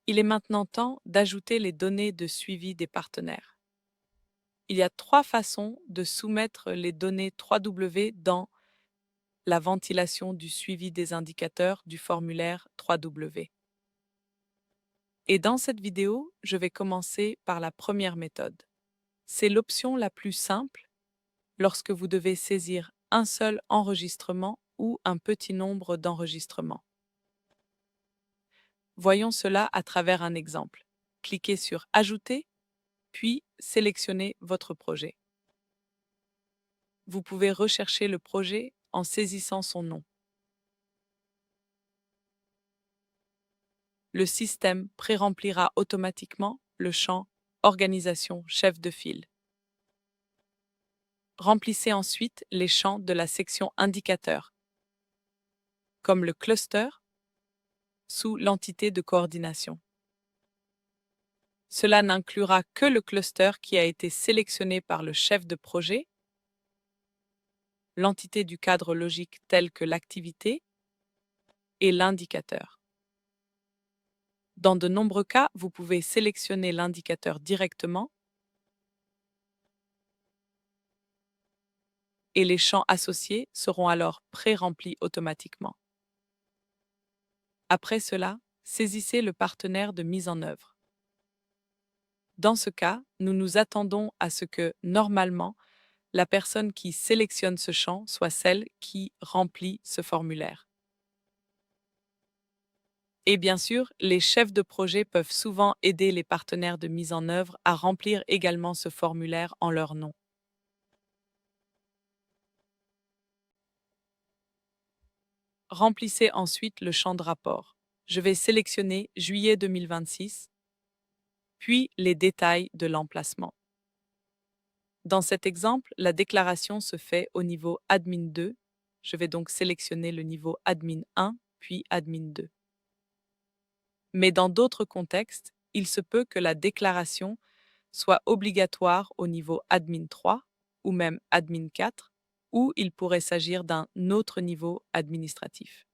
Il est maintenant temps d'ajouter les données de suivi des partenaires. Il y a 3 façons de soumettre les données 3W dans la ventilation du suivi des indicateurs du formulaire 3W. Et dans cette vidéo, je vais commencer par la première méthode. C'est l'option la plus simple lorsque vous devez saisir un seul enregistrement ou un petit nombre d'enregistrements. Voyons cela à travers un exemple. Cliquez sur Ajouter, puis sélectionnez votre projet. Vous pouvez rechercher le projet en saisissant son nom. Le système pré-remplira automatiquement le champ Organisation chef de file. Remplissez ensuite les champs de la section Indicateurs, comme le cluster, sous l'entité de coordination. Cela n'inclura que le cluster qui a été sélectionné par le chef de projet, l'entité du cadre logique telle que l'activité et l'indicateur. Dans de nombreux cas, vous pouvez sélectionner l'indicateur directement et les champs associés seront alors pré-remplis automatiquement. Après cela, saisissez le partenaire de mise en œuvre. Dans ce cas, nous nous attendons à ce que, normalement, la personne qui sélectionne ce champ soit celle qui remplit ce formulaire. Et bien sûr, les chefs de projet peuvent souvent aider les partenaires de mise en œuvre à remplir également ce formulaire en leur nom. Remplissez ensuite le champ de rapport. Je vais sélectionner juillet 2026, puis les détails de l'emplacement. Dans cet exemple, la déclaration se fait au niveau Admin 2. Je vais donc sélectionner le niveau Admin 1, puis Admin 2. Mais dans d'autres contextes, il se peut que la déclaration soit obligatoire au niveau Admin 3 ou même Admin 4, ou il pourrait s'agir d'un autre niveau administratif.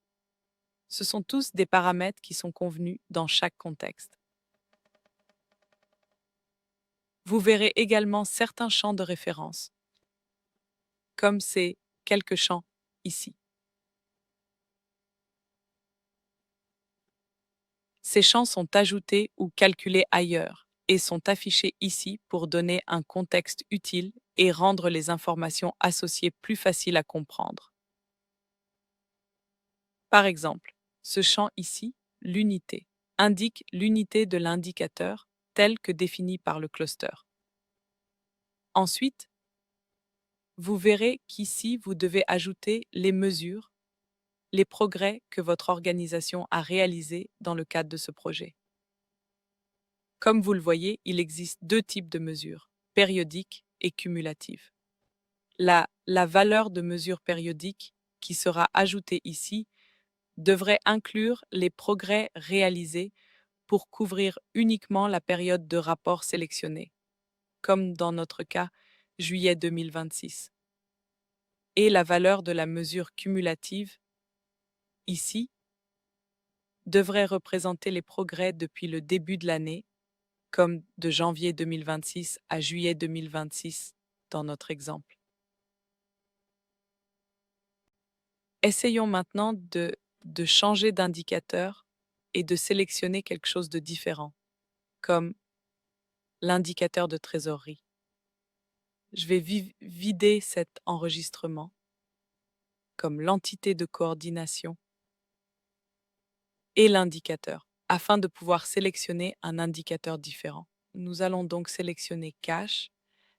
Ce sont tous des paramètres qui sont convenus dans chaque contexte. Vous verrez également certains champs de référence, comme ces quelques champs ici. Ces champs sont ajoutés ou calculés ailleurs et sont affichés ici pour donner un contexte utile et rendre les informations associées plus faciles à comprendre. Par exemple, ce champ ici, l'unité, indique l'unité de l'indicateur telle que définie par le cluster. Ensuite, vous verrez qu'ici, vous devez ajouter les mesures, les progrès que votre organisation a réalisés dans le cadre de ce projet. Comme vous le voyez, il existe 2 types de mesures, périodiques et cumulatives. La valeur de mesure périodique qui sera ajoutée ici devrait inclure les progrès réalisés pour couvrir uniquement la période de rapport sélectionnée, comme dans notre cas, juillet 2026. Et la valeur de la mesure cumulative, ici, devrait représenter les progrès depuis le début de l'année, comme de janvier 2026 à juillet 2026 dans notre exemple. Essayons maintenant de changer d'indicateur et de sélectionner quelque chose de différent, comme l'indicateur de trésorerie. Je vais vider cet enregistrement comme l'entité de coordination et l'indicateur, afin de pouvoir sélectionner un indicateur différent. Nous allons donc sélectionner Cash.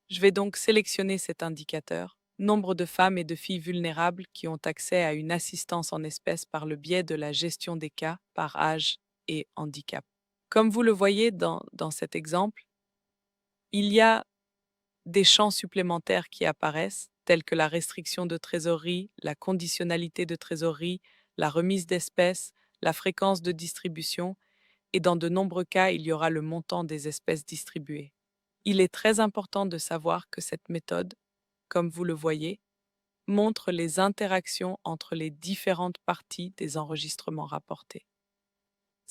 Je vais donc sélectionner cet indicateur, nombre de femmes et de filles vulnérables qui ont accès à une assistance en espèces par le biais de la gestion des cas par âge et handicap. Comme vous le voyez dans cet exemple, il y a des champs supplémentaires qui apparaissent, tels que la restriction de trésorerie, la conditionnalité de trésorerie, la remise d'espèces, la fréquence de distribution, et dans de nombreux cas, il y aura le montant des espèces distribuées. Il est très important de savoir que cette méthode, comme vous le voyez, montre les interactions entre les différentes parties des enregistrements rapportés.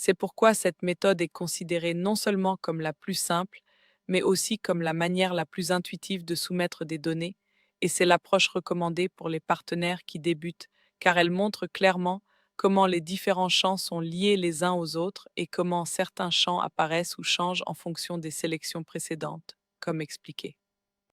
C'est pourquoi cette méthode est considérée non seulement comme la plus simple, mais aussi comme la manière la plus intuitive de soumettre des données, et c'est l'approche recommandée pour les partenaires qui débutent, car elle montre clairement comment les différents champs sont liés les uns aux autres et comment certains champs apparaissent ou changent en fonction des sélections précédentes, comme expliqué.